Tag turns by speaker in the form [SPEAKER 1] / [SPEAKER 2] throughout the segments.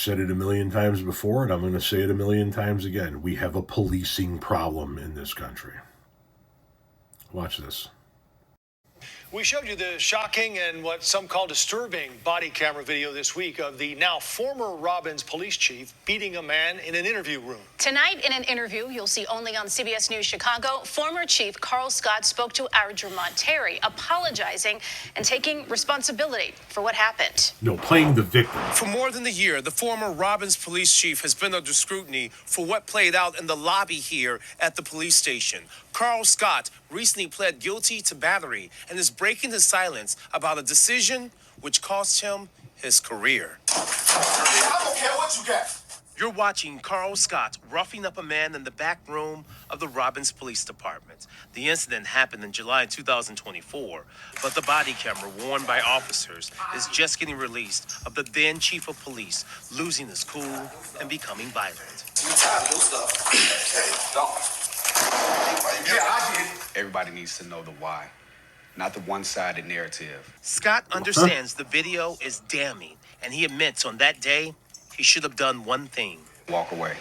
[SPEAKER 1] said it a million times before, and I'm going to say it a million times again. We have a policing problem in this country. Watch this.
[SPEAKER 2] We showed you the shocking and what some call disturbing body camera video this week of the now former Robbins police chief beating a man in an interview room.
[SPEAKER 3] Tonight, in an interview you'll see only on CBS News Chicago, former Chief Carl Scott spoke to our Jermont Terry, apologizing and taking responsibility for what happened.
[SPEAKER 1] No, playing the victim.
[SPEAKER 4] For more than a year, the former Robbins police chief has been under scrutiny for what played out in the lobby here at the police station. Carl Scott recently pled guilty to battery and is breaking his silence about a decision which cost him his career.
[SPEAKER 5] I don't care what you got.
[SPEAKER 4] You're watching Carl Scott roughing up a man in the back room of the Robbins Police Department. The incident happened in July 2024, but the body camera worn by officers is just getting released of the then chief of police losing his cool and becoming violent.
[SPEAKER 5] You tired of your stuff. Don't. Yeah, I did.
[SPEAKER 6] Everybody needs to know the why, not the one-sided narrative.
[SPEAKER 4] Scott understands the video is damning, and he admits on that day he should have done one thing.
[SPEAKER 6] Walk away.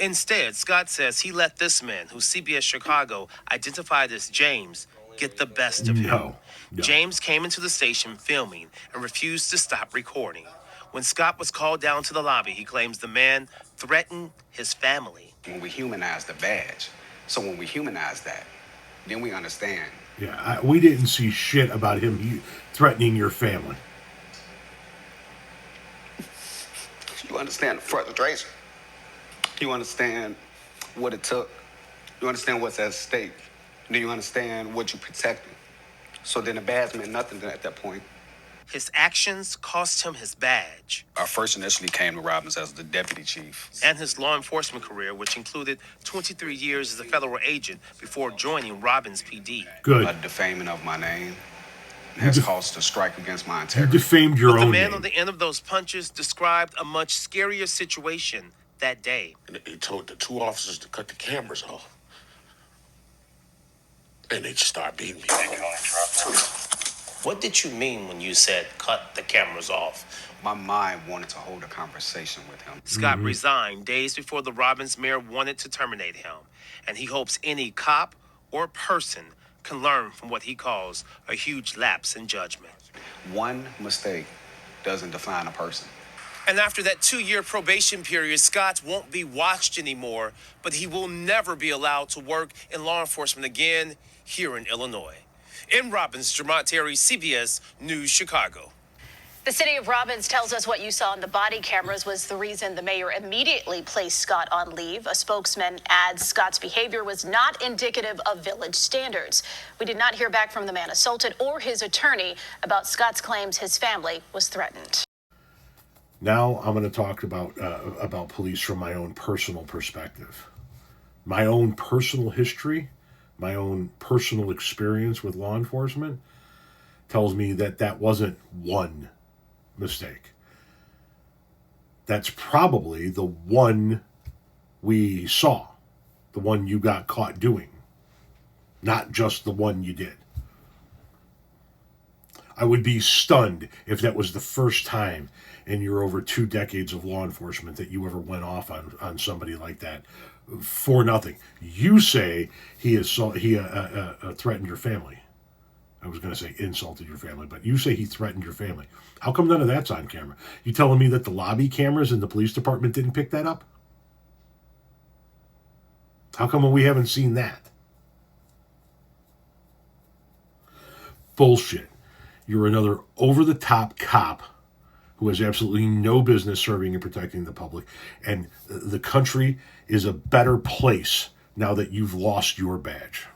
[SPEAKER 4] Instead, Scott says he let this man, who CBS Chicago identified as James, get the best of him.
[SPEAKER 1] No.
[SPEAKER 4] James came into the station filming and refused to stop recording. When Scott was called down to the lobby, he claims the man threatened his family.
[SPEAKER 6] When we humanize the badge, so when we humanize that, then we understand.
[SPEAKER 1] Yeah, we didn't see shit about him threatening your family.
[SPEAKER 6] You understand the frustration. You understand what it took. You understand what's at stake. Do you understand what you're protecting? So then the badge meant nothing at that point.
[SPEAKER 4] His actions cost him his badge.
[SPEAKER 6] I first initially came to Robbins as the deputy chief.
[SPEAKER 4] And his law enforcement career, which included 23 years as a federal agent before joining Robbins PD.
[SPEAKER 1] Good.
[SPEAKER 6] A defaming of my name has caused a strike against my
[SPEAKER 1] You
[SPEAKER 6] integrity.
[SPEAKER 1] defamed your
[SPEAKER 4] But
[SPEAKER 1] own
[SPEAKER 4] the man
[SPEAKER 1] name.
[SPEAKER 4] on the end of those punches described a much scarier situation that day.
[SPEAKER 5] And he told the two officers to cut the cameras off. And they just started beating me.
[SPEAKER 4] What did you mean when you said cut the cameras off?
[SPEAKER 6] My mind wanted to hold a conversation with him.
[SPEAKER 4] Scott resigned days before the Robbins mayor wanted to terminate him, and he hopes any cop or person can learn from what he calls a huge lapse in judgment.
[SPEAKER 6] One mistake doesn't define a person.
[SPEAKER 4] And after that 2-year probation period, Scott won't be watched anymore, but he will never be allowed to work in law enforcement again here in Illinois. In Robbins, Jermont Terry, CBS News, Chicago.
[SPEAKER 3] The city of Robbins tells us what you saw in the body cameras was the reason the mayor immediately placed Scott on leave. A spokesman adds Scott's behavior was not indicative of village standards. We did not hear back from the man assaulted or his attorney about Scott's claims his family was threatened.
[SPEAKER 1] Now I'm going to talk about police from my own personal perspective. My own personal history, my own personal experience with law enforcement tells me that that wasn't one mistake. That's probably the one we saw, the one you got caught doing, not just the one you did. I would be stunned if that was the first time in your over 2 decades of law enforcement that you ever went off on somebody like that for nothing. You say he threatened your family. I was going to say insulted your family, but you say he threatened your family. How come none of that's on camera? You telling me that the lobby cameras in the police department didn't pick that up? How come we haven't seen that? Bullshit. You're another over-the-top cop who has absolutely no business serving and protecting the public. And the country is a better place now that you've lost your badge.